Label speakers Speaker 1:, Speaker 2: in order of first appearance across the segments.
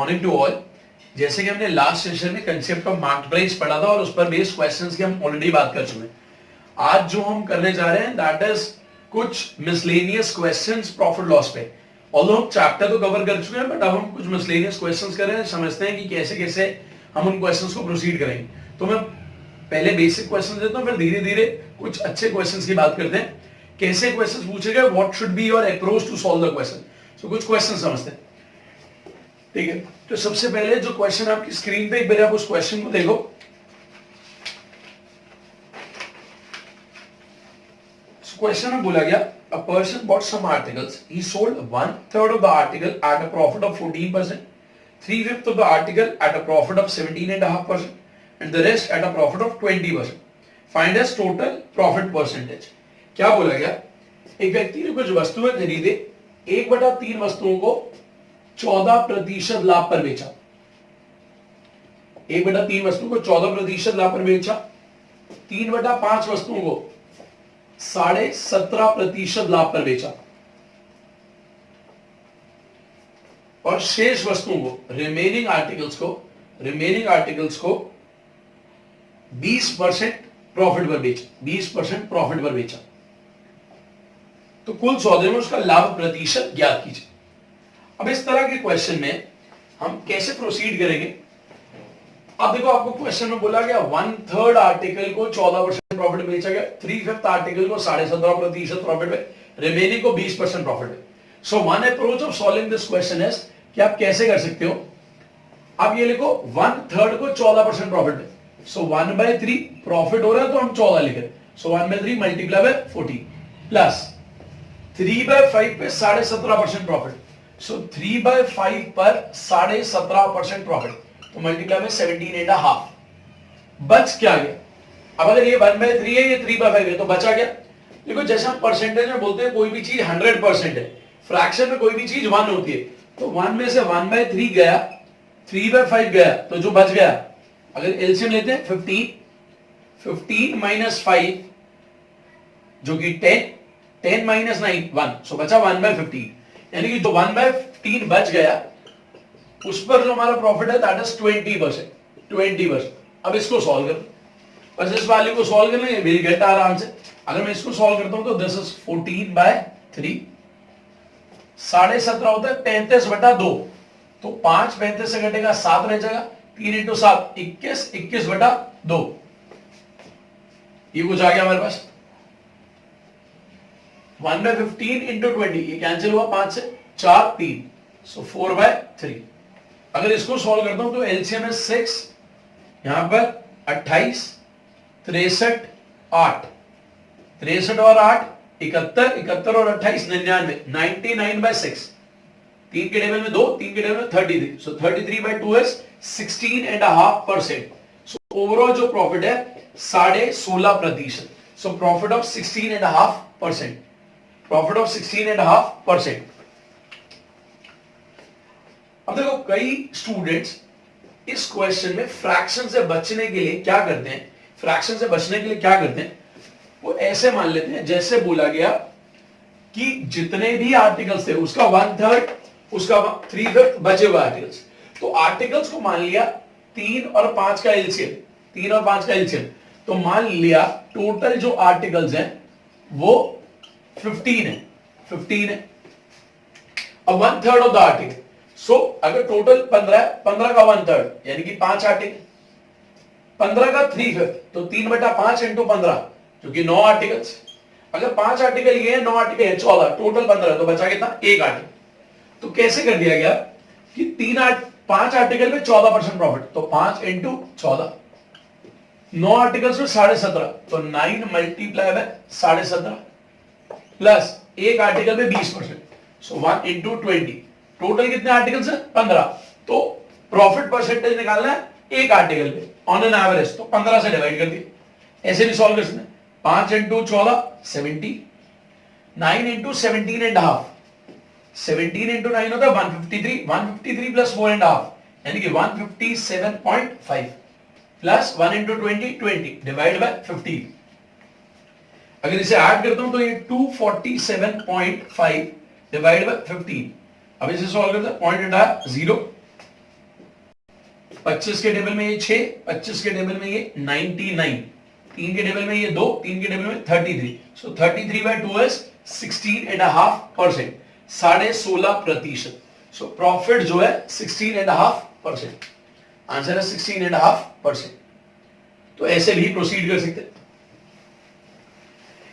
Speaker 1: Morning to all. जैसे कि हमने लास्ट सेशन में कंसेप्ट ऑफ मार्केट प्राइस पढ़ा था और उस पर बेस्ड क्वेश्चंस की हम ऑलरेडी बात कर चुके हैं। आज जो हम करने जा रहे हैं दैट इज कुछ मिसलेनियस क्वेश्चंस प्रॉफिट लॉस पे। ऑल्दो हम चैप्टर तो कवर कर चुके हैं बट अब हम कुछ मिसलेनियस क्वेश्चंस कर रहे हैं, समझते हैं कि कैसे कैसे हम उन क्वेश्चंस को प्रोसीड करेंगे। तो मैं पहले बेसिक क्वेश्चन देता हूं, फिर धीरे धीरे कुछ अच्छे क्वेश्चंस की बात करते हैं। कैसे क्वेश्चंस पूछे गए, what should be your approach to solve the question. So कुछ क्वेश्चन समझते हैं, ठीक है। तो सबसे पहले जो क्वेश्चन आपकी स्क्रीन पे, एक बार आप उस क्वेश्चन को देखो। क्वेश्चन में बोला गया, a person bought some articles, he sold 1/3 of the article at a profit of 14%, 3/5 of the article at a profit of 17.5% and the rest at a profit of 20%. Find as total profit percentage. क्या बोला गया, एक व्यक्ति ने कुछ वस्तुएं खरीदे, 1/3 वस्तुओं को 14% लाभ पर बेचा। 1/3 वस्तुओं को 14% लाभ पर बेचा, 3/5 वस्तुओं को 17.5% लाभ पर बेचा और शेष वस्तुओं को रिमेनिंग आर्टिकल्स को 20% प्रॉफिट पर बेचा। 20% प्रॉफिट पर बेचा। तो कुल सौदे में उसका लाभ प्रतिशत ज्ञात कीजिए। अब इस तरह के क्वेश्चन में हम कैसे प्रोसीड करेंगे। अब देखो, आपको क्वेश्चन में बोला गया 1/3 आर्टिकल को 14% प्रॉफिट बेचा गया, 3/5 आर्टिकल को 17.5% प्रॉफिट पे, रिमेनिंग को 20% प्रॉफिट पे। So one approach of solving this question is कि आप कैसे कर सकते हो। आप ये लिखो 1/3 को 14% प्रॉफिट पे, सो 1/3 प्रॉफिट हो रहा है तो हम 14 लिख रहे हैं। सो 1/3 मल्टीप्लाई बाय 40 प्लस 3/5 पे 17.5% प्रॉफिट, सो 3/5 पर 17.5% प्रॉफिट, तो मल्टीप्लाई में 17.5। बच क्या गया। अब अगर ये 1/3 है, ये 3/5 है, तो बचा क्या। देखो, जैसे हम परसेंटेज में बोलते हैं कोई भी चीज 100% है, फ्रैक्शन में कोई भी चीज 1 होती है, तो 1 में से 1/3 गया, 3/5 गया, तो जो बच गया, अगर एलसीएम लेते हैं 15 माइनस 5 जो कि 10 माइनस 9 1, सो बचा 1/15। यानी कि जो 1/15 बच गया उस पर जो हमारा प्रॉफिट है दैट इज 20%। अब इसको सॉल्व करो, बस इस वैल्यू को सॉल्व करना, ये विल गेट आराम से। अगर मैं इसको सॉल्व करता हूं तो दिस इज 14/3, 17.5 होता है 35/2, तो 5 35 से घटेगा 7 रह जाएगा, 3 इंटू 7 21, 21/2, ये कुछ आ गया हमारे पास। 1/15 इंटू 20, ये कैंसिल हुआ 5 से 4 3, सो 4/3। अगर इसको सॉल्व करता हूं तो एलसीएम है 6, यहां पर 28, 63 8, 63 और 8 71, 71 और 28 99, 99/6। 3 के टेबल में 2, 3 के टेबल में 33, सो 33/2 इज 16.5%। सो ओवरऑल जो प्रॉफिट है 16.5%। So profit of 16.5%, profit of 16.5%। अब देखो, कई स्टूडेंट्स इस क्वेश्चन में फ्रैक्शन से बचने के लिए क्या करते हैं, वो ऐसे मान लेते हैं जैसे बोला गया कि जितने भी आर्टिकल्स थे उसका 1/3, उसका 3/5 बचे हुए आर्टिकल्स। तो आर्टिकल्स को मान लिया 3 और 5 का एलसीएम, तो मान लिया टोटल जो आर्टिकल्स हैं वो 15 है। अब 1/3 ऑफ द आर्टिकल, सो अगर टोटल 15 है, 15 का 1/3 यानी कि 5 आर्टिकल, 15 का 3/5, तो 3/5 इंटू 15 जो कि 9 आर्टिकल्स। अगर 5 आर्टिकल ये है, 9 आर्टिकल है, 14, टोटल 15, तो बचा कितना, 1 आर्टिकल। तो कैसे कर दिया गया कि 5 आर्टिकल में 14% प्रॉफिट, तो 5 इंटू 14, 9 आर्टिकल्स में 17.5, तो 9 मल्टीप्लाई बाय 17.5 प्लस 1 आर्टिकल में 20%, सो 1 इंटू 20। टोटल कितने आर्टिकल्स है, 15। तो प्रॉफिट परसेंटेज निकालना है 1 आर्टिकल पे ऑन एन एवरेज, तो 15 से डिवाइड कर दिया। ऐसे भी सॉल्व कर सकते हैं। 5 इंटू 14 70, 9 इंटू 17.5, 17 इंटू 9 होता है 153, 153 प्लस 4.5 यानी कि 157.5 प्लस 1 इंटू 20 डिवाइड बाय 15। अगर इसे ऐड करता हूं तो ये 247.5 डिवाइड बाय 15। अब इसे सॉल्व करते हैं, पॉइंट हटाया 0, 25 के टेबल में ये 6, 25 के टेबल में ये 99, 3 के टेबल में ये 2, 3 के टेबल में 33, सो 33/2 इज 16.5%, 16.5%। सो प्रॉफिट जो है 16.5%, आंसर है 16.5%। तो ऐसे भी प्रोसीड कर सकते हैं।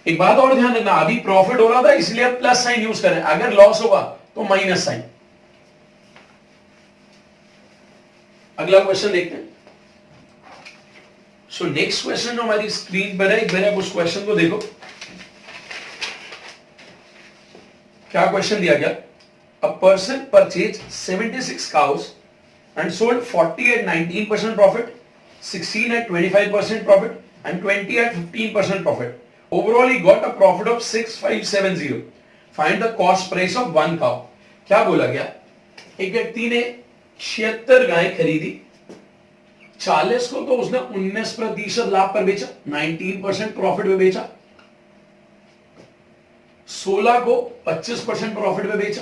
Speaker 1: एक बात और ध्यान रखना, अभी प्रॉफिट हो रहा था इसलिए आप प्लस साइन यूज करें, अगर लॉस होगा तो माइनस साइन। अगला क्वेश्चन देखते हैं। सो नेक्स्ट क्वेश्चन जो हमारी स्क्रीन पर है, एक बार आप उस क्वेश्चन को देखो। क्या क्वेश्चन दिया गया? A person purchase 76 cows and sold 40 at 19% profit, 16 at 25% profit and 20 at 15% profit. Overall he got a profit of 6570. Find the cost price of one cow. क्या बोला गया? एक व्यक्ति ने 76 गायें खरीदी, 40 को तो उसने 19% लाभ पर बेचा, 19% प्रॉफिट में बेचा, 16 को 25% प्रॉफिट में बेचा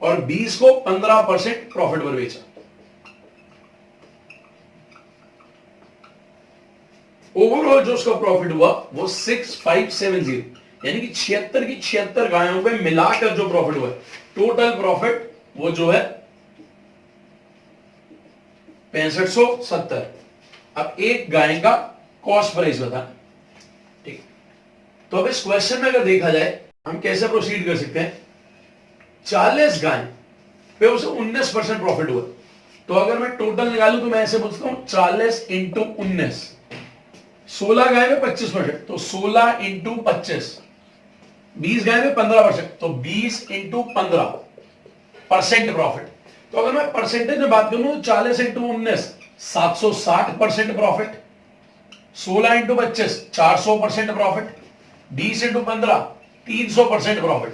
Speaker 1: और 20 को 15% प्रॉफिट पर बेचा। ओवरऑल जो उसका प्रॉफिट हुआ वो 6570, यानी कि 76 की 76 गायों पे मिलाकर जो प्रॉफिट हुआ, टोटल प्रॉफिट वो जो है 6570। अब एक गाय का कॉस्ट प्राइस बता, ठीक। तो अब इस क्वेश्चन में अगर देखा जाए हम कैसे प्रोसीड कर सकते हैं। 40 गाय पे उसे 19% प्रॉफिट हुआ, तो अगर मैं टोटल निकालूं तो मैं ऐसे पूछता हूं 40 इंटू 19, 16 गाय में 25%, तो 16 इंटू 25, 20 गाय में 15%, तो 20 इंटू 15% प्रॉफिट। तो अगर मैं परसेंटेज में बात करूं तो 40 into 19 760% profit, 16 into 25 400% profit, 20 into 15 300% profit.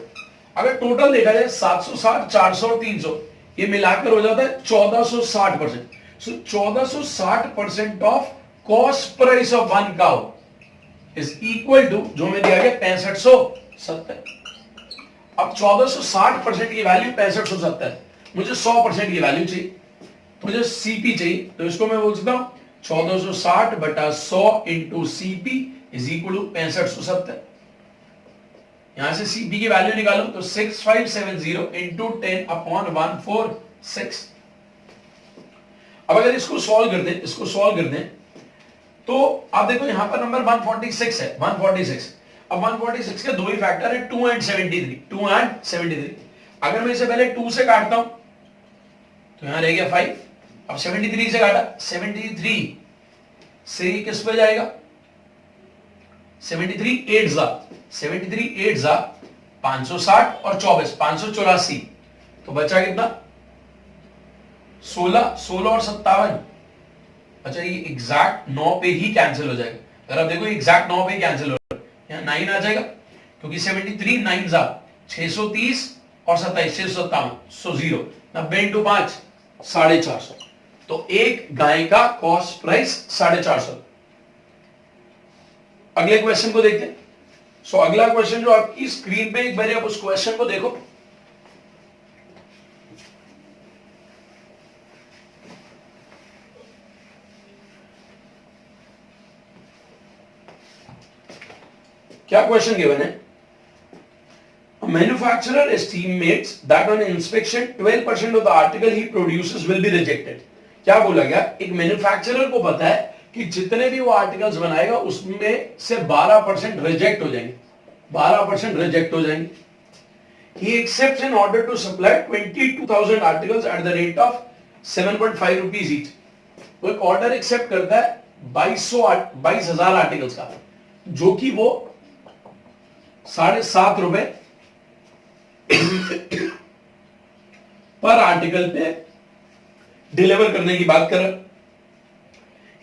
Speaker 1: अगर टोटल देखा जाए 760, 400 और 300, ये मिलाकर हो जाता है 1460%। So 1460% of cost price of one cow is equal to जो हमें दिया गया 6570। अब 1460% की वैल्यू 6570, मुझे 100% की वैल्यू चाहिए, मुझे सीपी चाहिए, तो इसको मैं बोल सकता हूं 1460 बटा 100 into CP is equal to 6570। यहां से सीपी की वैल्यू निकालो तो 6570 इंटू 10 अपॉन 146। अब अगर इसको सॉल्व कर दें तो आप देखो यहां पर नंबर 146 है, 146। अब 146 के दो ही फैक्टर है, 2 एंड 73। अगर मैं इसे पहले 2 से काटता हूं तो यहां रह गया 5। अब 73 से काटा, 73 से किस पे जाएगा? 73 8 जा 560 और 24 584, तो बचा कितना? 16 और 57। अच्छा, ये एग्जैक्ट 9 पे ही कैंसिल हो जाएगा। अगर आप देखो एग्जैक्ट 9 पे ही कैंसिल हो रहा है, यहां 9 आ जाएगा क्योंकि 73 9 जा 630 और 27 657, सो 0 90 इंटू 5 450। तो एक गाय का कॉस्ट प्राइस 450। अगले क्वेश्चन को देखते हैं। सो अगला क्वेश्चन जो आपकी स्क्रीन पे, एक बार आप उस क्वेश्चन को देखो। क्या क्वेश्चन गिवन है? A manufacturer estimates that on inspection 12% of the article he produces will be rejected. क्या बोला गया? एक मैन्युफैक्चरर को पता है कि जितने भी वो आर्टिकल्स बनाएगा उसमें से 12% रिजेक्ट हो जाएंगे, 12% रिजेक्ट हो जाएंगे। He accepts an order to supply 22,000 articles at the rate of 7.5 rupees each. वो एक ऑर्डर एक्सेप्ट करता है 22,000 आर्टिकल्स का, जो कि वो 7.5 रुपए पर आर्टिकल पे डिलीवर करने की बात कर रहा है।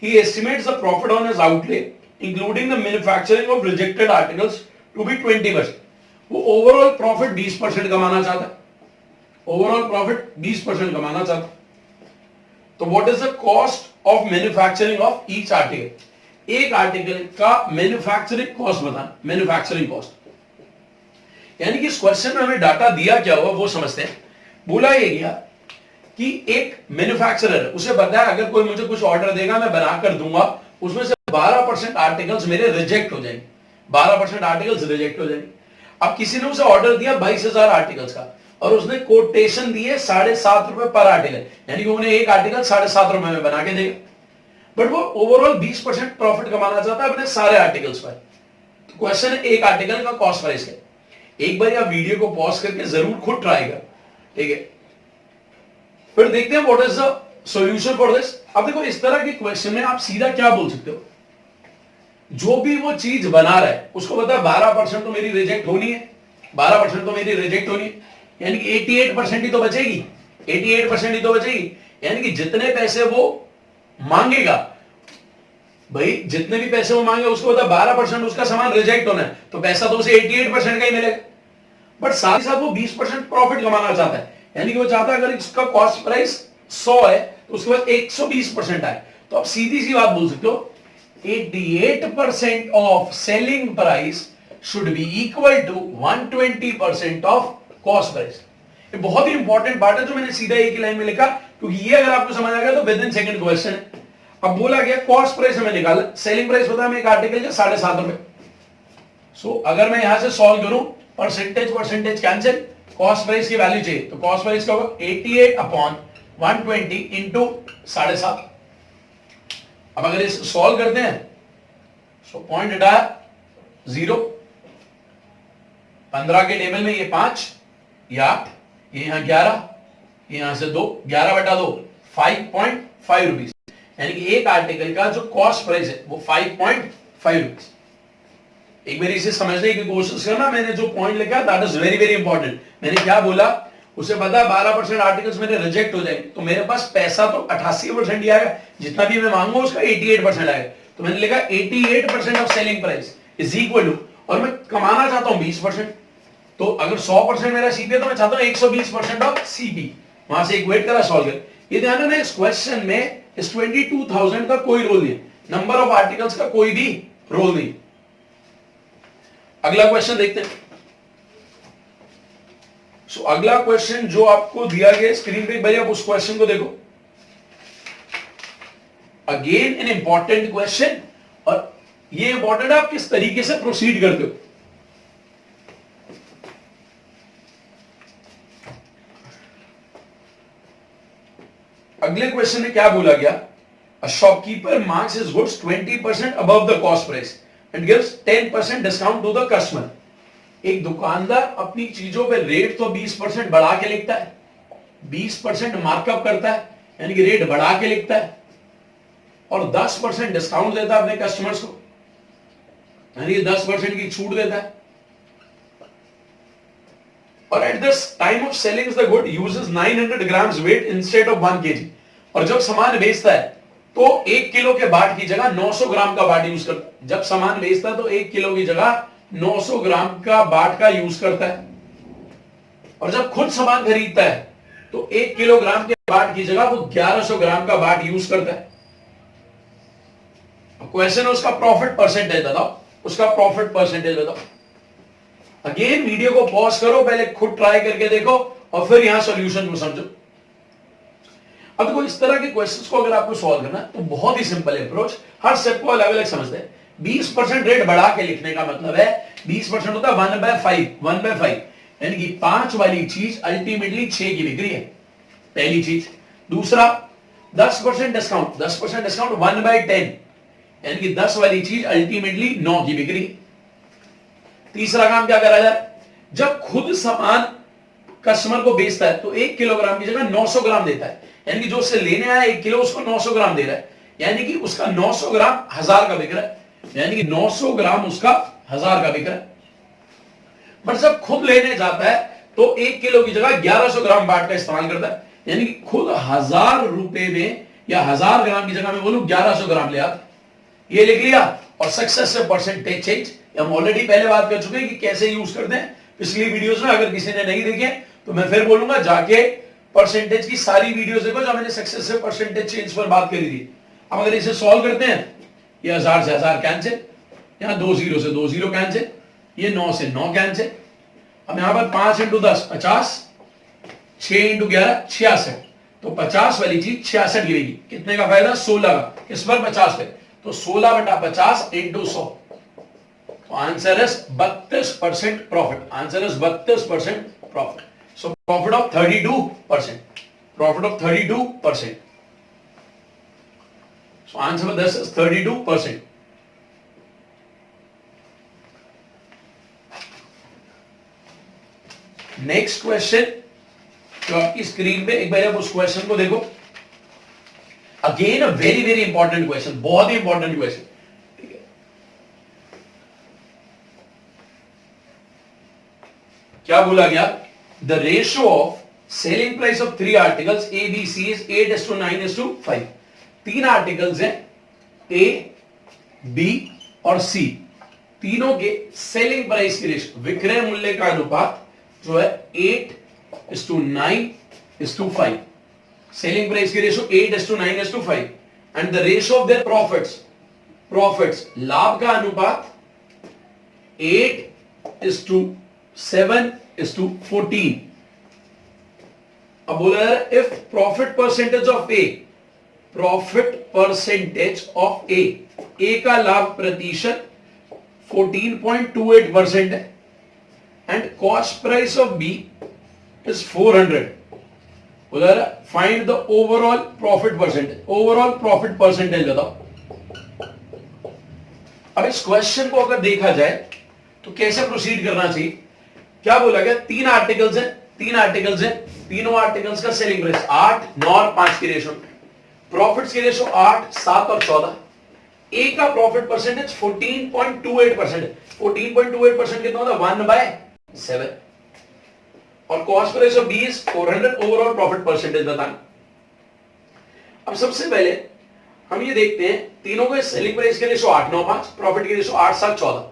Speaker 1: He estimates the profit on his outlay, including the manufacturing of rejected articles, to be 20%. वो ओवरऑल प्रॉफिट 20% कमाना चाहता है, ओवरऑल प्रॉफिट 20% कमाना चाहता है। तो what is the cost of manufacturing of each article? एक आर्टिकल का मैन्युफैक्चरिंग कॉस्ट बताना, मैन्युफैक्चरिंग कॉस्ट। यानी कि इस क्वेश्चन में हमें डाटा दिया क्या हुआ वो समझते हैं। बोला ये गया कि एक मैन्युफैक्चरर उसे पता है अगर कोई मुझे कुछ ऑर्डर देगा मैं बनाकर दूंगा, उसमें से 12% आर्टिकल्स मेरे रिजेक्ट हो जाएंगे, 12% आर्टिकल्स रिजेक्ट हो जाएंगे। अब किसी ने उसे ऑर्डर दिया 22,000 आर्टिकल्स का और उसने कोटेशन दिए 7.5 रुपए पर आर्टिकल, यानी कि उन्हें एक आर्टिकल 7.5 रुपए में बना के देगा, बट वो ओवरऑल 20% प्रॉफिट कमाना चाहता है अपने सारे आर्टिकल्स पर। तो क्वेश्चन है एक आर्टिकल का कॉस्ट प्राइस है। एक बार आप वीडियो को पॉज करके जरूर खुद ट्राई कर, ठीक है, फिर देखते हैं what is the solution for this. अब देखो इस तरह के क्वेश्चन में आप सीधा क्या बोल सकते हो, जो भी वो चीज बना रहा है उसको पता है 12% तो मेरी रिजेक्ट होनी है, 12% तो मेरी रिजेक्ट होनी है, यानी कि 88% ही तो बचेगी, 88% ही तो बचेगी, यानी कि जितने पैसे वो मांगेगा, भाई जितने भी पैसे वो मांगे उसको पता 12% उसका सामान रिजेक्ट होना है, तो पैसा तो उसे 88% का ही मिलेगा, बट साथ ही साथ वो 20% प्रॉफिट कमाना चाहता है, यानी कि वो चाहता है अगर इसका कॉस्ट प्राइस 100 है तो उसके बाद 120% आए। तो आप सीधी सी बात बोल सकते हो 88% of selling price should be equal to 120% of cost price. ये बहुत ही इंपॉर्टेंट बात है जो मैंने सीधा एक ही लाइन में लिखा, क्योंकि ये अगर आपको समझ आ गया तो विद इन सेकंड क्वेश्चन है। अब बोला गया कॉस्ट प्राइस हमें निकाला, सेलिंग प्राइस पता है हमें एक आर्टिकल का 7.5 रुपए। सो अगर मैं यहां से सॉल्व करूं परसेंटेज कैंसिल, कॉस्ट प्राइस की वैल्यू चाहिए तो कॉस्ट प्राइस का होगा 88/120 इंटू 7.5। अब अगर इस सॉल्व करते हैं सो पॉइंट हटाया 0, 15 के टेबल में ये 5, ये 8, ये यहां 11, ये यहां से 2, 11/2 5.5 रुपीज, यानी कि एक आर्टिकल का जो कॉस्ट प्राइस है वो 5.5 रुपीज। एक बार इसे समझने की कोशिश करना, मैंने जो पॉइंट लिखा that is very very important. मैंने क्या बोला, उसे पता है 12% आर्टिकल्स मेरे रिजेक्ट हो जाएंगे, तो मेरे पास पैसा तो 88% ही आएगा, जितना भी मैं मांगूंगा उसका 88% आएगा। तो मैंने लिखा 88% of selling price is equal to, और मैं कमाना चाहता हूं 20%, तो अगर 100% मेरा सीपी है तो मैं चाहता हूं 120% ऑफ सीपी। वहां से इक्वेट करा, सॉल्व कर। ये ध्यान रखना इस क्वेश्चन में इस 22,000 का कोई रोल नहीं, नंबर ऑफ आर्टिकल्स का कोई भी रोल नहीं। अगला क्वेश्चन देखते हैं। सो अगला क्वेश्चन जो आपको दिया गया स्क्रीन पे, भाई आप उस क्वेश्चन को देखो। अगेन एन इंपॉर्टेंट क्वेश्चन, और ये इंपॉर्टेंट है आप किस तरीके से प्रोसीड करते हो। अगले क्वेश्चन में क्या बोला गया, a shopkeeper marks his goods 20% above the cost price and gives 10% discount to the customer. एक दुकानदार अपनी चीजों पे रेट तो 20% बढ़ा के लिखता है, 20% मार्कअप करता है, यानी कि रेट बढ़ा के लिखता है, और 10% डिस्काउंट देता है अपने कस्टमर्स को, यानी कि 10% की छूट देता है। और at this time of selling the good uses 900 grams wait instead of 1 kg। और जब सामान बेचता है तो 1 किलो के बाट की जगह 900 ग्राम का बाट यूज करता है। जब सामान बेचता है तो 1 किलो की जगह 900 ग्राम का बाट का यूज करता है, और जब खुद सामान खरीदता है तो 1 किलोग्राम के बाट की जगह वो 1100 ग्राम का बाट यूज करता है। क्वेश्चन है उसका प्रॉफिट परसेंटेज बताओ, उसका प्रॉफिट परसेंटेज बताओ। अगेन वीडियो को पॉज करो, पहले खुद ट्राई करके देखो और फिर यहां सॉल्यूशन को समझो। अब देखो इस तरह के क्वेश्चंस को अगर आपको सॉल्व करना तो बहुत ही सिंपल अप्रोच, हर स्टेप को अलग अलग समझते हैं। 20% रेट बढ़ा के लिखने का मतलब है 20% होता है 1/5, यानी कि 5 वाली चीज अल्टीमेटली 6 की बिक्री है, पहली चीज। दूसरा 10% डिस्काउंट, 10% डिस्काउंट 1/10, यानी कि 10 वाली चीज अल्टीमेटली 9 की बिक्री। तीसरा काम क्या करा जाए, जब खुद सामान कस्टमर को बेचता है तो 1 किलोग्राम की जगह 900 ग्राम देता है, यानी कि जो उससे लेने आया 1 किलो उसको 900 ग्राम दे रहा है, यानी कि उसका 900 ग्राम 1000 का बिक रहा है, यानी कि 900 ग्राम उसका 1000 का बिक रहा है। बट जब खुद लेने जाता है तो 1 किलो की जगह 1100 ग्राम बाट का इस्तेमाल करता है, यानी कि खुद 1000 रुपए में या 1000 ग्राम की जगह में बोलूं 1100 ग्राम ले आता। ये लिख लिया, और सक्सेस से परसेंटेज चेंज हम ऑलरेडी पहले बात कर चुके हैं कि कैसे यूज करते हैं पिछली वीडियोस में। अगर किसी ने नहीं देखे तो मैं फिर बोलूंगा जाके परसेंटेज की सारी वीडियोस देखो जहां मैंने सक्सेस से परसेंटेज चेंज पर बात करी थी। अब अगर इसे सॉल्व करते हैं, ये 1000 से 1000 कैंसिल, यहां 2 0 से 2 0 कैंसिल, ये 9 से 9 कैंसिल। अब यहां पर 5 × 10 50, 6 इंटू 11 66, तो 50 वाली चीज 66 गिरेगी। कितने का फायदा? 16 का। किस पर? 50 पे। तो 16/50 इंटू 100, तो answer is 32% profit. Answer is 32% profit. So profit of 32%, profit of 32%। So answer for this is 32%। Next question जो आपकी स्क्रीन पे, एक बार आप उस क्वेश्चन को देखो। Again a very very important question, बहुत ही इंपॉर्टेंट क्वेश्चन। ठीक है, क्या बोला गया? The ratio of selling price of 3 articles A B C is 8:9:5। 3 articles हैं ए, बी और सी, तीनों के सेलिंग प्राइस की रेशियो, विक्रय मूल्य का अनुपात जो है 8:9:5। सेलिंग प्राइस की ratio 8:9:5 and the ratio of their profits, लाभ का अनुपात 8:7:14। अब बोला जा रहा है इफ प्रॉफिट परसेंटेज ऑफ ए का लाभ प्रतिशत 14.28% है and cost price of B is 400. उधर find the overall profit percentage. overall profit percentage बताओ। अब इस क्वेश्चन को अगर देखा जाए तो कैसे प्रोसीड करना चाहिए? क्या बोला गया? 3 आर्टिकल्स हैं, तीनों आर्टिकल्स का सेलिंग प्राइस 8, 9 और 5 की रेशियो, प्रॉफिट्स की रेशियो 8, 7 और 14। ए का प्रॉफिट परसेंटेज 14.28% है। 14.28% कितना होता है? 1/7। और cost price of B is 400। Overall profit percentage बताना। अब सबसे पहले हम ये देखते हैं, तीनों के सेलिंग प्राइस के रेशियो 8, 9, 5, प्रॉफिट की रेशियो 8, 7, 14।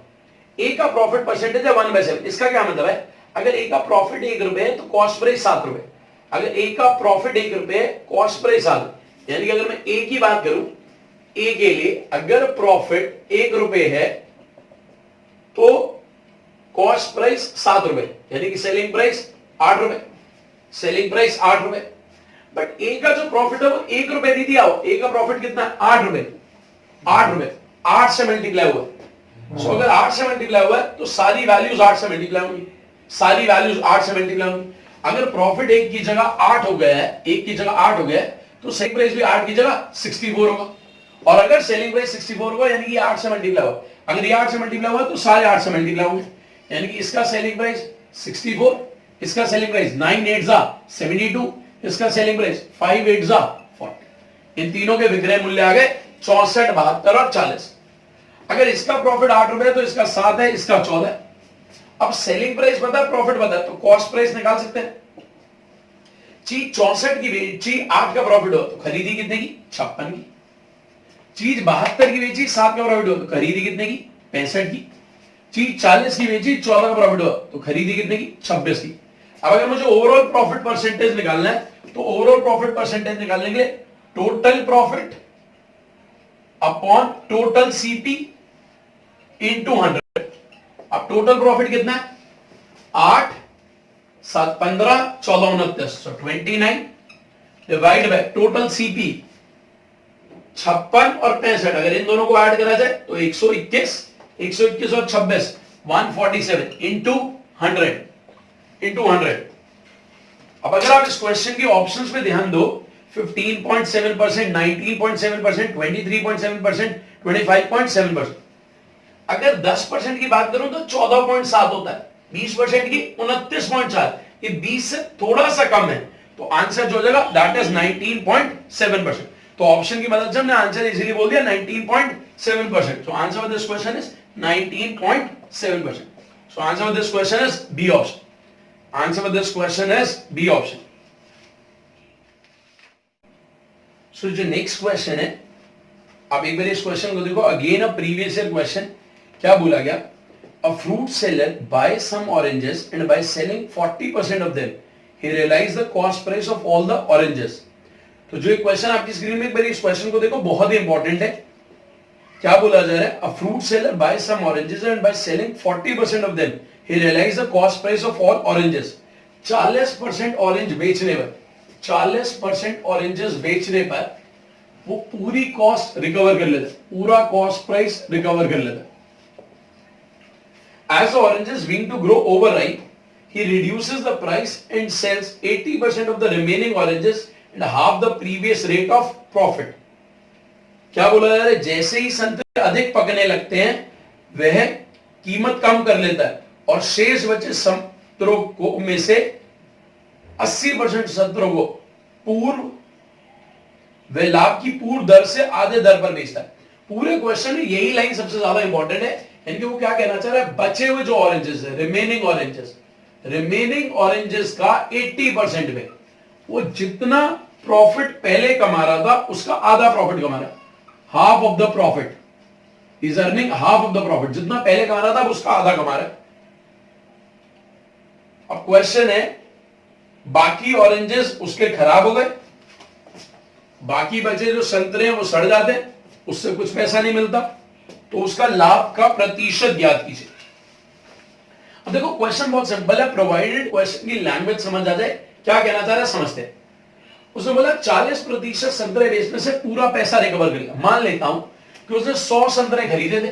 Speaker 1: ए का प्रॉफिट परसेंटेज है 1/7। इसका क्या मतलब है? अगर ए का प्रॉफिट 1 रुपए है तो कॉस्ट प्राइस 7 रुपए। अगर ए का प्रॉफिट 1 रुपए है, कॉस्ट प्राइस 7, यानी कि अगर मैं ए की बात करूं, ए के लिए अगर प्रॉफिट 1 रुपए है तो कॉस्ट प्राइस 7 रुपए, यानी कि सेलिंग प्राइस 8 रुपए। सेलिंग प्राइस 8 रुपए, बट ए का जो प्रॉफिट है वो 1 रुपए नहीं दिया हो। ए का प्रॉफिट कितना है? 8 रुपए। 8 रुपए 8 से मल्टीप्लाई हुआ। सो अगर 8 से मल्टीप्लाई हुआ है तो सारी वैल्यूज 8 से मल्टीप्लाई होंगी, सारी वैल्यूज 8 से मल्टीप्लाई होंगी। अगर प्रॉफिट 1 की जगह 8 हो गया है, 1 की जगह 8 हो गया है, तो सेलिंग प्राइस भी 8 की जगह 64 होगा। और अगर सेलिंग प्राइस 64 होगा यानी कि 8 से मल्टीप्लाई हुआ। अगर ये 8 से मल्टीप्लाई हुआ तो सारे 8 से मल्टीप्लाई होंगे, यानी कि इसका सेलिंग प्राइस 64, इसका सेलिंग प्राइस 9 8 72, इसका सेलिंग प्राइस 5 8 40। इन तीनों के विक्रय मूल्य आ गए 64, 72 और 40। अगर इसका प्रॉफिट 8 रुपए है तो इसका 7 है, इसका 14 है। अब सेलिंग प्राइस पता है, प्रॉफिट पता है, तो कॉस्ट प्राइस निकाल सकते हैं। चीज 64 की बेची, 8 का प्रॉफिट हो तो खरीदी कितने की? 56 की। चीज 72 की बेची, 7 का प्रॉफिट हो तो खरीदी कितने की? 65 की। चीज 40 की बेची, 14 का प्रॉफिट हो तो खरीदी कितने की? 26 की। अब अगर मुझे ओवरऑल प्रॉफिट परसेंटेज निकालना है तो ओवरऑल प्रॉफिट परसेंटेज निकालने के लिए total profit upon total CP into 100। अब टोटल प्रॉफिट कितना है? 8 7 15 14 29, so 29 divide by total CP 56 और 65। अगर इन दोनों को ऐड करा जाए तो 121 और 26 147 इंटू 100 इंटू 100। अब अगर आप इस क्वेश्चन की ऑप्शंस पे ध्यान दो, 15.7%, 19.7%, 23.7%, 25.7%। अगर 10% की बात करूं तो 14.7 होता है, 20% की 29.4, ये 20 से थोड़ा सा कम है, तो आंसर जो हो जाएगा दैट इज 19.7%। तो ऑप्शन की मदद से हमने आंसर इजीली बोल दिया 19.7%। So answer for this question is 19.7%। So answer for this question is B option. Answer for this question is B option. So जो नेक्स्ट क्वेश्चन है, आप एक बार इस क्वेश्चन को देखो, again a previous year question. क्या बोला गया? A fruit seller buy some oranges and by selling 40% of them he realize the cost price of all the oranges. तो जो एक क्वेश्चन आपकी स्क्रीन में, एक बार इस क्वेश्चन को देखो, बहुत ही इंपॉर्टेंट है। क्या बोला जा रहा है? A fruit seller buy some oranges and by selling 40% of them he realize the cost price of all oranges. 40% orange बेचने पर, 40% ऑरेंजेस बेचने पर वो पूरी कॉस्ट रिकवर कर लेता है, पूरा कॉस्ट प्राइस रिकवर कर लेता है. As the oranges being to grow overripe, he reduces the price and sells 80% of the remaining oranges and half the previous rate of profit. क्या बोला जा रहा है? जैसे ही संतरे अधिक पकने लगते हैं वह कीमत कम कर लेता है और शेष बचे संतरों को में से 80% संतरों को पूर्व वह लाभ की पूर्व दर से आधे दर पर बेचता है. पूरे क्वेश्चन में यही लाइन सबसे ज्यादा इंपॉर्टेंट है. यानी कि वो क्या कहना चाह रहा है? बचे हुए जो ऑरेंजेस है, रिमेनिंग ऑरेंजेस का 80% में वो जितना प्रॉफिट पहले कमा रहा था उसका आधा प्रॉफिट कमा रहा है. Half of the profit is earning half of the profit. जितना पहले कमा रहा था उसका आधा कमा रहा है. अब क्वेश्चन है, बाकी ऑरेंजेस उसके खराब हो गए, बाकी बचे जो संतरे हैं वो सड़ जाते हैं, उससे कुछ पैसा नहीं मिलता, तो उसका लाभ का प्रतिशत ज्ञात कीजिए. अब देखो क्वेश्चन बहुत सिंपल है, प्रोवाइडेड क्वेश्चन की लैंग्वेज समझ आ जाए क्या कहना चाह रहा है समझते हैं. उसने बोला 40% संतरे बेचने से पूरा पैसा रिकवर करेगा. मान लेता हूं कि उसने 100 संतरे खरीदे थे,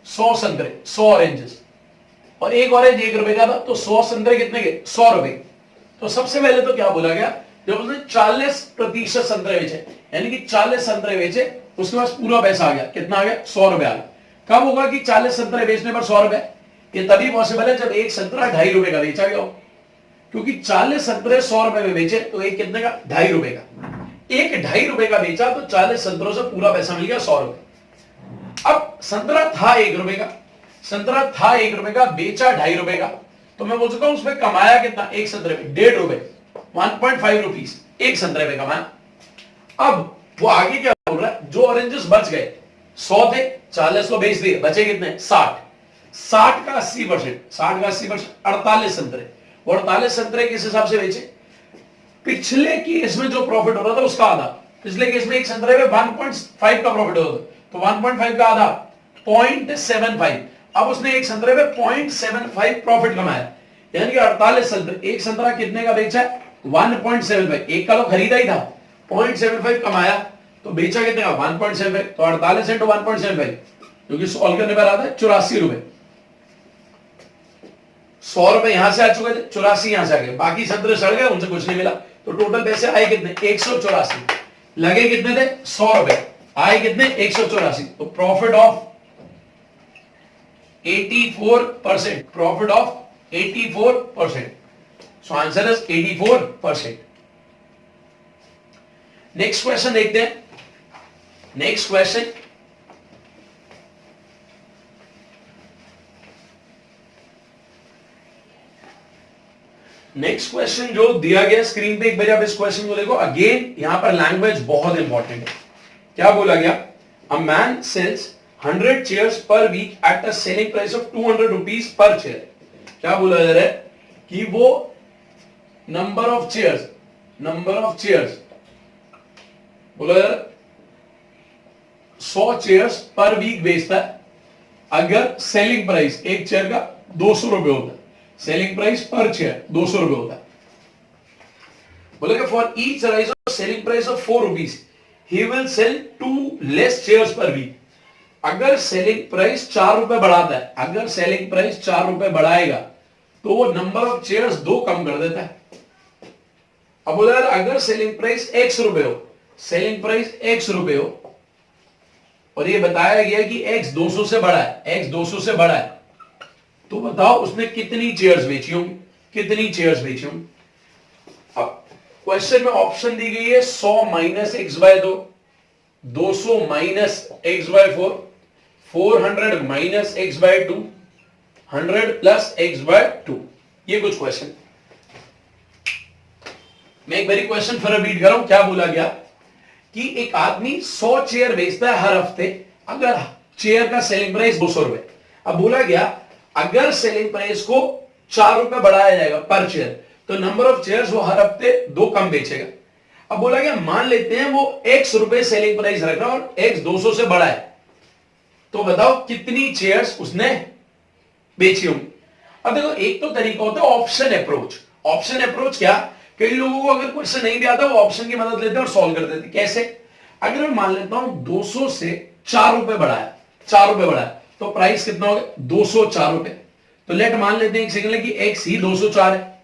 Speaker 1: 100 संतरे, 100 ऑरेंजेस, और एक ऑरेंज 1 रुपए का था, तो 100 संतरे कितने के? 100 रुपए. तो सबसे पहले तो क्या बोला गया, जब उसने 40% संतरे बेचे, यानी कि 40 संतरे बेचे, उसके पास पूरा पैसा आ गया. कितना आ गया? 100 रुपए आ गया. कब होगा कि 40 संतरे बेचने पर 100 रुपए? ये तभी पॉसिबल है जब एक संतरा 2.5 रुपए का बेचा गया हो, क्योंकि 40 संतरे 100 रुपए में बेचे तो एक कितने का? 2.5 रुपए का. एक 2.5 रुपए का बेचा तो 40 संतरों से पूरा पैसा मिल गया 100 रुपए. अब संतरा था 1 रुपए का, संतरा था 1 रुपए का, बेचा 2.5 रुपए का, तो मैं बोल सकता हूं उसमें कमाया कितना? एक संतरे पे 1.5 रुपए, 1.5 रुपीज एक संतरे पे कमाया. अब वो आगे क्या बोल रहा है? जो ऑरेंजेस बच गए, 100 थे, 40 को बेच दिए, बचे कितने? 60. 60 का 80%, 60 का 80%, 48 संतरे. वो 48 संतरे किस हिसाब से बेचे? पिछले केस में जो प्रॉफिट हो रहा था उसका आधा. पिछले केस में एक संतरे पे 1.5 का प्रॉफिट हो रहा था, तो 1.5 का आधा 0.75. अब उसने एक संतरे पे 0.75 प्रॉफिट कमाया, यानी कि 48 संतरे, एक संतरा कितने का बेचा है? 1.75. एक का तो खरीदा ही था, 0.75 कमाया, तो बेचा कितने का? 1.75. तो 48 इंटू 1.75, जो कि सॉल्व करने पर आता है 84 रुपए. 100 रुपए यहां से आ चुके थे, 84 यहां से आ गए, बाकी संतरे सड़ गए, उनसे कुछ नहीं मिला, तो टोटल पैसे आए कितने? 184. लगे कितने थे? 100 रुपए, आए कितने? 184. तो profit of 84%, profit of 84%. So answer is 84%. Next question देखते हैं. नेक्स्ट क्वेश्चन, नेक्स्ट क्वेश्चन जो दिया गया स्क्रीन पे, एक बार आप इस क्वेश्चन को देखो. अगेन यहां पर लैंग्वेज बहुत इंपॉर्टेंट है. क्या बोला गया? A man sells 100 chairs per week at a selling price of 200 rupees per chair. क्या बोला जा रहा है कि वो नंबर ऑफ चेयर्स बोला जा रहा है 100 चेयर्स पर वीक बेचता है अगर सेलिंग प्राइस एक चेयर का 200 रुपए होता है. सेलिंग प्राइस पर चेयर 200 रुपए होता है. बोलेगा for each rise of selling price of 4 rupees he will sell 2 less chairs per week. अगर सेलिंग प्राइस 4 रुपए बढ़ाता है, अगर सेलिंग प्राइस 4 रुपए बढ़ाएगा तो वो नंबर ऑफ चेयर्स 2 कम कर देता है. अब बोला अगर सेलिंग प्राइस x रुपए हो, सेलिंग प्राइस x रुपए हो, और ये बताया गया कि x 200 से बड़ा है, x 200 से बड़ा है, तो बताओ उसने कितनी चेयर्स बेची होंगी? कितनी चेयर्स बेची होंगी? अब क्वेश्चन में ऑप्शन दी गई है 100 minus x by 2, 200 minus x by 4, 400 minus x by 2, 100 plus x by 2. ये कुछ क्वेश्चन. मैं एक बारी क्वेश्चन फिर रिपीट कर रहा हूं. क्या बोला गया कि एक आदमी 100 चेयर बेचता है हर हफ्ते अगर चेयर का सेलिंग प्राइस 200 रुपए. अब बोला गया अगर सेलिंग प्राइस को 4 रुपए बढ़ाया जाएगा पर चेयर, तो नंबर ऑफ चेयर्स वो हर हफ्ते 2 कम बेचेगा. अब बोला गया मान लेते हैं वो x रुपए सेलिंग प्राइस रख रहा है और x 200 से बड़ा है, तो बताओ कितनी चेयर्स उसने बेची होंगी. अब देखो एक तो तरीका होता है ऑप्शन अप्रोच. ऑप्शन अप्रोच क्या, कई लोगों को अगर क्वेश्चन नहीं भी आता वो ऑप्शन की मदद लेते हैं और सॉल्व कर देते हैं। कैसे, अगर मैं मान लेता हूं 200 से 4 रुपए बढ़ाया, 4 रुपए बढ़ाया, तो प्राइस कितना हो गया 204 रुपए। तो लेट मान लेते हैं एक सेकंड कि एक्स ही 204 है,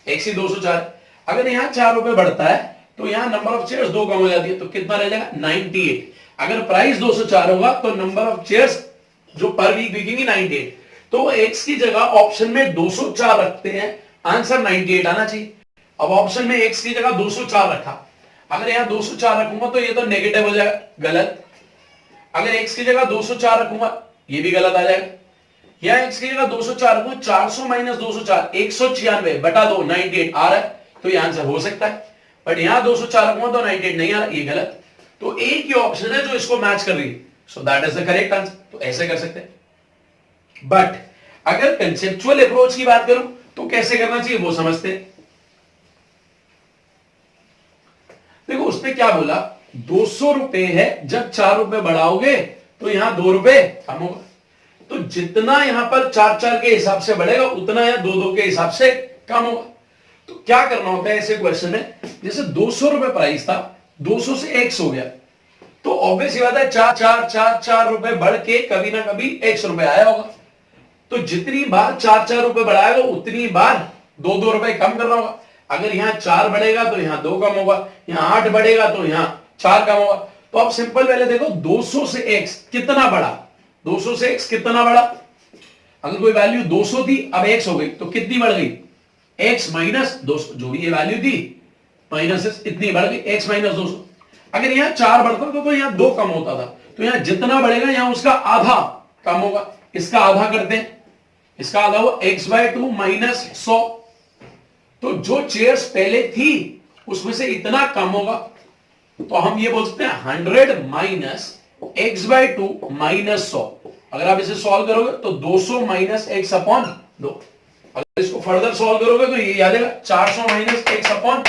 Speaker 1: एक्स ही 204 है। अगर यहां 4 रुपए बढ़ता है तो यहां नंबर ऑफ चेयर्स 2 कम हो जाती है, तो कितना रह जाएगा 98। अगर प्राइस 204 होगा तो नंबर ऑफ चेयर्स जो पर वीक बिकेंगी 98। तो एक्स की जगह ऑप्शन में 204 रखते हैं, आंसर 98 आना चाहिए। अब ऑप्शन में एक्स की जगह 204 रखा, अगर यहां 204 रखूंगा तो ये तो नेगेटिव हो जाएगा, गलत। अगर एक्स की जगह 204 रखूंगा ये भी गलत आ जाएगा। या एक्स की जगह 204 रखूंगा, 400 माइनस 204 196 बटा 2 98 आ रहा है, तो ये आंसर हो सकता है। बट यहां 204 रखूंगा तो 98 नहीं आ रहा, ये गलत। तो एक ही ऑप्शन है जो इसको मैच कर रही है, so that is the correct answer. तो ऐसे कर सकते हैं। बट अगर कंसेप्चुअल अप्रोच की बात करूं तो कैसे करना चाहिए वो समझते हैं। देखो उसने क्या बोला, 200 रुपए है, जब 4 रुपए बढ़ाओगे तो यहां 2 रुपए कम होगा। तो जितना यहां पर 4-4 के हिसाब से बढ़ेगा उतना यहां 2-2 के हिसाब से कम होगा। तो क्या करना होता है ऐसे क्वेश्चन में, जैसे 200 रुपए प्राइस था, 200 से एक्स हो गया, तो ऑब्वियस ही बात है 4 रुपए बढ़ के कभी ना कभी एक्स रुपए आया होगा। तो जितनी बार 4 रुपए बढ़ाएगा उतनी बार 2 रुपए कम करना होगा। अगर यहां 4 बढ़ेगा तो यहां 2 कम होगा, यहां 8 बढ़ेगा तो यहां 4 कम होगा। तो अब सिंपल पहले देखो 200 से x कितना बढ़ा, 200 से x कितना बढ़ा। अगर कोई वैल्यू 200 थी अब x हो गई तो कितनी बढ़ गई, x माइनस 200, जो भी ये वैल्यू थी माइनस इतनी बढ़ गई, x माइनस 200। अगर यहां 4 बढ़ता था तो यहां 2 कम होता था, तो यहां जितना बढ़ेगा यहां उसका आधा कम होगा। इसका आधा करते हैं, इसका आधा हुआ x/2 माइनस 100। तो जो चेयर्स पहले थी उसमें से इतना कम होगा, तो हम ये बोल सकते हैं 100 माइनस x/2 माइनस 100। अगर आप इसे सॉल्व करोगे तो 200 माइनस x/2। अगर इसको फर्दर सॉल्व करोगे तो ये आ जाएगा 400 minus x/2।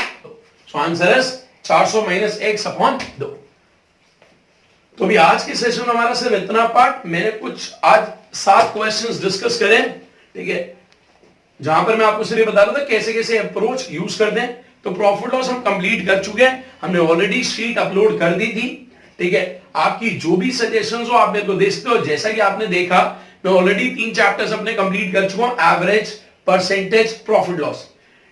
Speaker 1: So answer is 400 minus x/2। तो भी आज के सेशन में हमारा सिर्फ इतना पार्ट, मैंने कुछ आज 7 क्वेश्चंस डिस्कस करें, ठीक है, जहां पर मैं आपको सिर्फ बता रहा था कैसे कैसे अप्रोच यूज करते हैं। तो प्रॉफिट लॉस हम कंप्लीट कर चुके हैं, हमने ऑलरेडी शीट अपलोड कर दी थी, ठीक है। आपकी जो भी सजेशंस हो आप मेरे को दे सकते हो। जैसा कि आपने देखा मैं ऑलरेडी 3 चैप्टर्स अपने कंप्लीट कर चुका हूं, एवरेज, परसेंटेज, प्रॉफिट लॉस,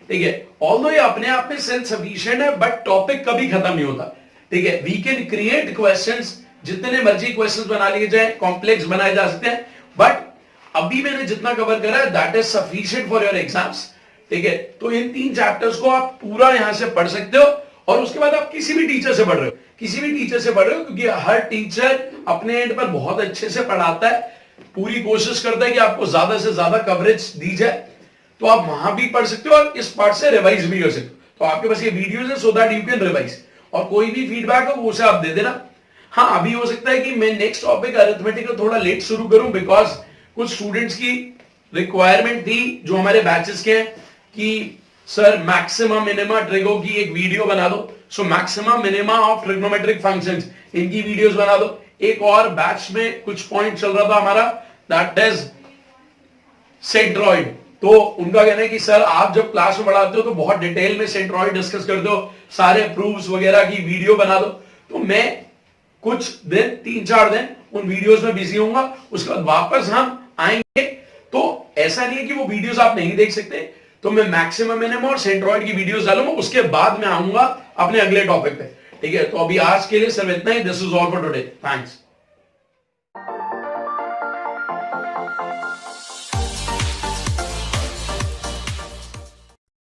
Speaker 1: ठीक है। ऑल्दो ये अपने आप में सेल्फ सफिशिएंट है बट टॉपिक कभी खत्म नहीं होता, ठीक है। वी कैन क्रिएट क्वेश्चंस, जितने मर्जी क्वेश्चंस बना लिए जाए, कॉम्प्लेक्स बनाए जा सकते हैं, बट अभी मैंने जितना कवर करा है that is sufficient for your exams, ठीक है। तो इन 3 चैप्टर्स को आप पूरा यहां से पढ़ सकते हो और उसके बाद आप किसी भी टीचर से पढ़ रहे हो, किसी भी टीचर से पढ़ रहे हो, क्योंकि हर टीचर अपने एंड पर बहुत अच्छे से पढ़ाता है, पूरी कोशिश करता है कि आपको ज्यादा से ज्यादा कवरेज दी जाए। तो आप वहां भी पढ़ सकते हो और इस पार्ट से रिवाइज भी कर सकते हो। तो आपके पास ये वीडियोस है so that you can revise, और कोई भी फीडबैक हो वो उसे आप दे देना। हाँ, अभी हो सकता है कि मैं नेक्स्ट टॉपिक अरिथमेटिक थोड़ा लेट शुरू करूं, बिकॉज कुछ स्टूडेंट्स की रिक्वायरमेंट थी जो हमारे बैचेस के हैं कि सर मैक्सिमा मिनिमा ट्रिगो की एक वीडियो बना दो। So maxima minima of trigonometric functions, इनकी वीडियोस बना दो। एक और बैच में कुछ पॉइंट चल रहा था हमारा, दैट इज सेंट्रॉइड। तो उनका कहना है कि सर आप जब क्लास में पढ़ाते हो तो बहुत डिटेल में सेंट्रॉइड डिस्कस करते हो, सारे प्रूफ्स वगैरह की वीडियो बना दो। तो मैं कुछ दिन 3-4 दिन उन वीडियोस में बिजी होऊंगा, उसके बाद वापस हम आएंगे। तो ऐसा नहीं है कि वो वीडियोस आप नहीं देख सकते, तो मैं मैक्सिमम मिनिमम और सेंट्रॉइड की वीडियोस डालूंगा, उसके बाद मैं आऊंगा अपने अगले टॉपिक पे, ठीक है। तो अभी आज के लिए सिर्फ इतना ही। This is all for today, thanks.